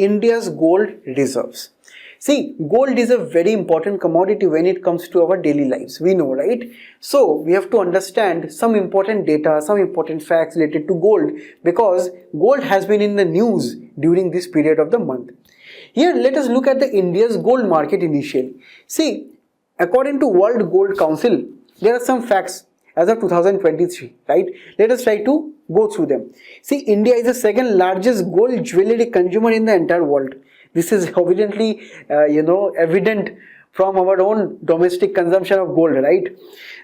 India's gold reserves. See, gold is a very important commodity when it comes to our daily lives. We know, right? So, we have to understand some important data, some important facts related to gold, because gold has been in the news during this period of the month. Here, let us look at the India's gold market initially. See, according to World Gold Council, there are some facts as of 2023, right? Let us try to go through them. See, India is the second largest gold jewelry consumer in the entire world. This is evidently, evident from our own domestic consumption of gold, right?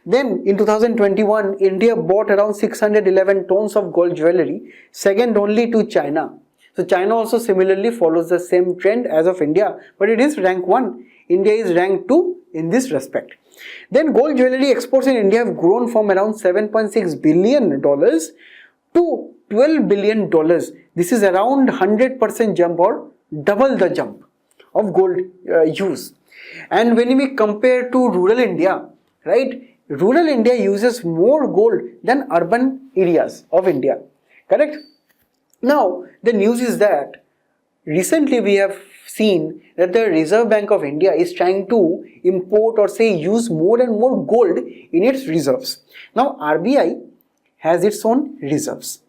Then in 2021, India bought around 611 tons of gold jewelry, second only to China. So China also similarly follows the same trend as of India, but it is rank 1. India is rank 2 in this respect. Then gold jewelry exports in India have grown from around $7.6 billion to $12 billion. This is around 100% jump or double the jump of gold use. And when we compare to rural India, right, rural India uses more gold than urban areas of India, correct? Now, the news is that recently we have seen that the Reserve Bank of India is trying to import or say use more and more gold in its reserves. Now, RBI has its own reserves.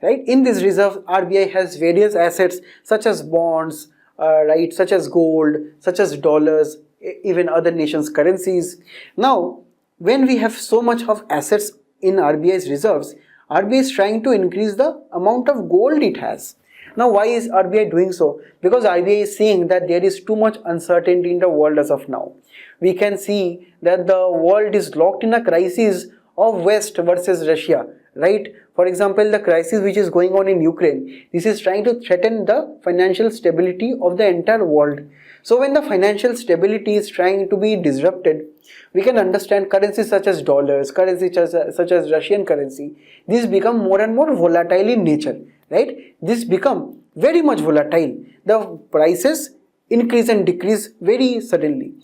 Right? In this reserve, RBI has various assets such as bonds, right, such as gold, such as dollars, even other nations' currencies. Now, when we have so much of assets in RBI's reserves, RBI is trying to increase the amount of gold it has. Now, why is RBI doing so? Because RBI is seeing that there is too much uncertainty in the world as of now. We can see that the world is locked in a crisis of West versus Russia, right? For example, the crisis which is going on in Ukraine, this is trying to threaten the financial stability of the entire world. So when the financial stability is trying to be disrupted, we can understand currencies such as dollars, currencies such as Russian currency, these become more and more volatile in nature, right? This become very much volatile. The prices increase and decrease very suddenly.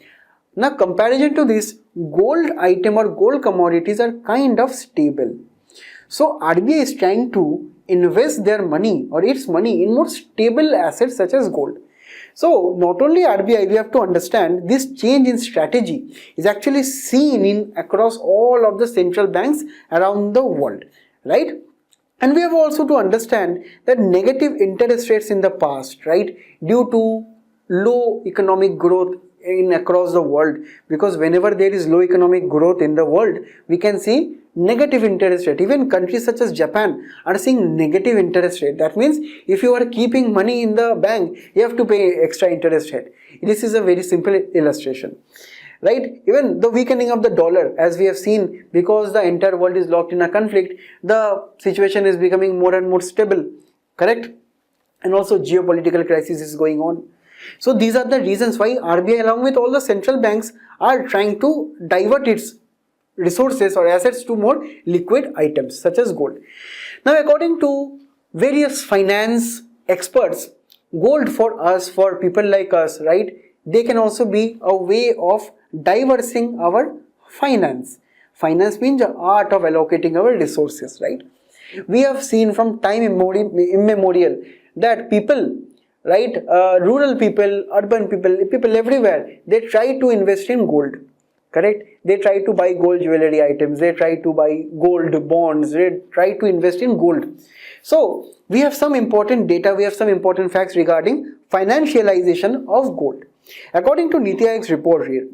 Now, comparison to this, gold item or gold commodities are kind of stable. So RBI is trying to invest their money or its money in more stable assets such as gold. So not only RBI, we have to understand this change in strategy is actually seen in across all of the central banks around the world, right? And we have also to understand that negative interest rates in the past, right, due to low economic growth in across the world, because whenever there is low economic growth in the world, we can see negative interest rate. Even countries such as Japan are seeing negative interest rate. That means if you are keeping money in the bank, you have to pay extra interest rate. This is a very simple illustration, right? Even the weakening of the dollar, as we have seen, because the entire world is locked in a conflict, the situation is becoming more and more stable, correct? And also geopolitical crisis is going on. So these are the reasons why RBI along with all the central banks are trying to divert its resources or assets to more liquid items such as gold. Now, according to various finance experts, gold for us, for people like us, right, they can also be a way of diversing our finance. Finance means the art of allocating our resources, right? We have seen from time immemorial that people, right, rural people, urban people, people everywhere, they try to invest in gold, correct? They try to buy gold jewelry items, they try to buy gold bonds, they try to invest in gold. So we have some important data, we have some important facts regarding financialization of gold. According to Niti Aayog's report here,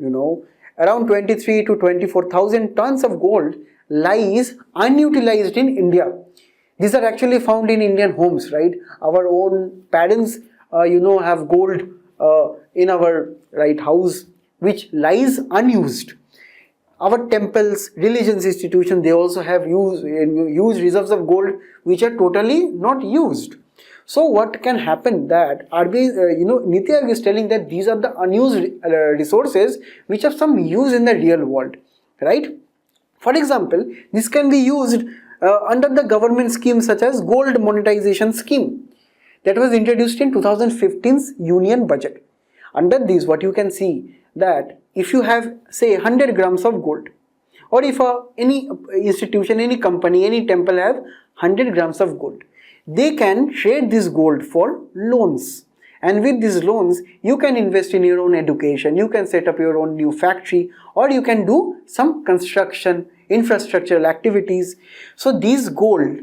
around 23 to 24,000 tons of gold lies unutilized in India. These are actually found in Indian homes, right? Our own parents, have gold in our house, which lies unused. Our temples, religious institutions, they also have huge reserves of gold which are totally not used. So what can happen that RBI, Niti Aayog is telling that these are the unused resources which have some use in the real world, right? For example, this can be used under the government schemes such as gold monetization scheme that was introduced in 2015's union budget. Under these, what you can see that if you have say 100 grams of gold, or if any institution, any company, any temple have 100 grams of gold, they can trade this gold for loans. And with these loans, you can invest in your own education, you can set up your own new factory, or you can do some construction, infrastructural activities. So these gold,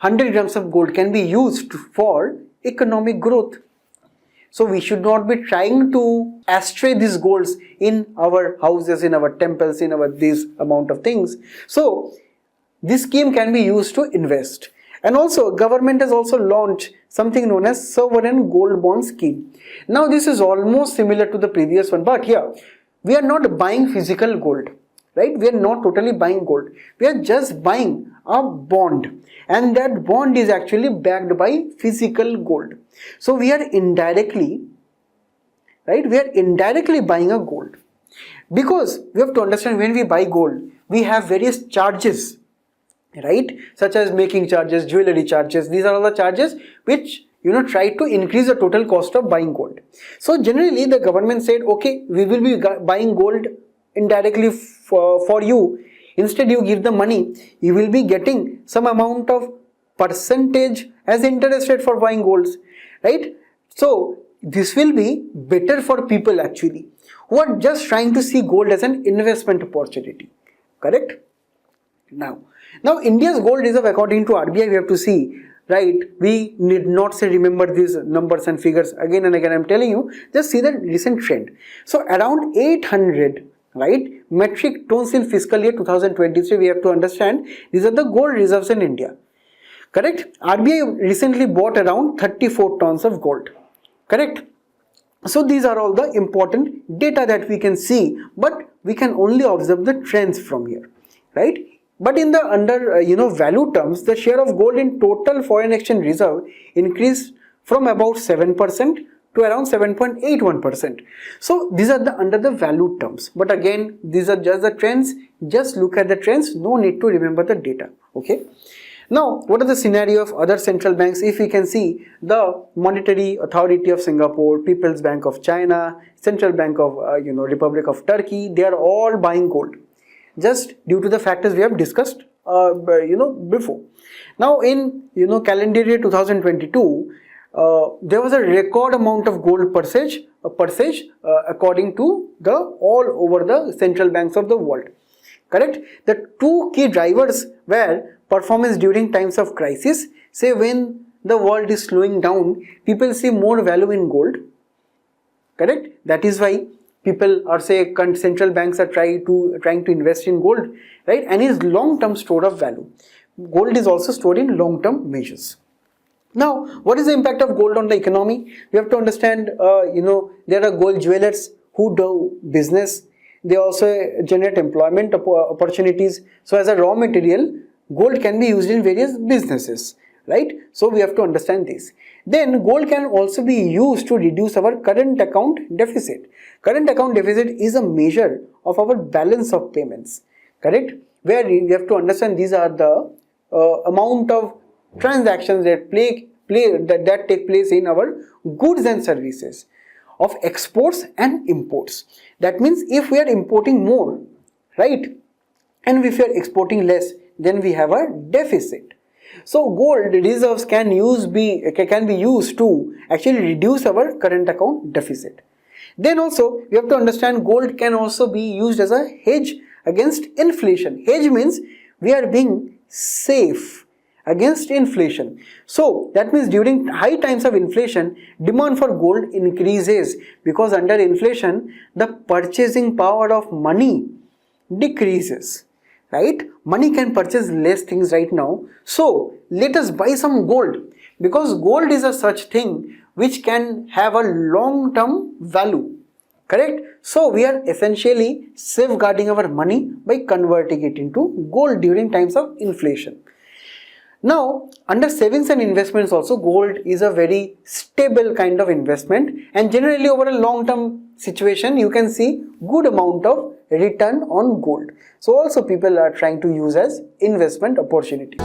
100 grams of gold can be used for economic growth. So we should not be trying to astray these golds in our houses, in our temples, in our this amount of things. So this scheme can be used to invest. And also government has also launched something known as sovereign gold bond scheme. Now this is almost similar to the previous one, but here we are not buying physical gold, right? We are not totally buying gold. We are just buying a bond, and that bond is actually backed by physical gold. So we are indirectly, right? We are indirectly buying a gold, because we have to understand, when we buy gold, we have various charges, right? Such as making charges, jewelry charges. These are all the charges which try to increase the total cost of buying gold. So generally the government said, okay, we will be buying gold indirectly for you. Instead you give the money, you will be getting some amount of percentage as interest rate for buying golds, right? So this will be better for people actually who are just trying to see gold as an investment opportunity, correct? Now India's gold reserve, according to RBI, we have to see, right? We need not say remember these numbers and figures again and again. I'm telling you, just see the recent trend. So around 800, right, metric tons in fiscal year 2023. We have to understand these are the gold reserves in India, correct? RBI recently bought around 34 tons of gold, correct? So these are all the important data that we can see, but we can only observe the trends from here, right? But in the value terms, the share of gold in total foreign exchange reserve increased from about 7% to around 7.81%. So these are the under the value terms. But again, these are just the trends. Just look at the trends. No need to remember the data. Okay. Now, what are the scenario of other central banks? If we can see, the Monetary Authority of Singapore, People's Bank of China, Central Bank of Republic of Turkey, they are all buying gold, just due to the factors we have discussed before. Now in calendar year 2022, there was a record amount of gold purchase according to the all over the central banks of the world, correct? The two key drivers were performance during times of crisis. Say when the world is slowing down, people see more value in gold, correct? That is why people are central banks are trying to invest in gold, right? And is long-term store of value. Gold is also stored in long-term measures. Now, what is the impact of gold on the economy? We have to understand, there are gold jewelers who do business. They also generate employment opportunities. So as a raw material, gold can be used in various businesses, right? So we have to understand this. Then gold can also be used to reduce our current account deficit. Current account deficit is a measure of our balance of payments, correct? Where we have to understand these are the amount of transactions that take place in our goods and services of exports and imports. That means if we are importing more, right, and if we are exporting less, then we have a deficit. So gold reserves can be used to actually reduce our current account deficit. Then also we have to understand gold can also be used as a hedge against inflation. Hedge means we are being safe against inflation. So that means during high times of inflation, demand for gold increases, because under inflation the purchasing power of money decreases, right? Money can purchase less things right now. So let us buy some gold, because gold is a such thing which can have a long-term value, correct? So we are essentially safeguarding our money by converting it into gold during times of inflation. Now, under savings and investments also, gold is a very stable kind of investment, and generally over a long-term situation you can see good amount of return on gold. So also people are trying to use as investment opportunity.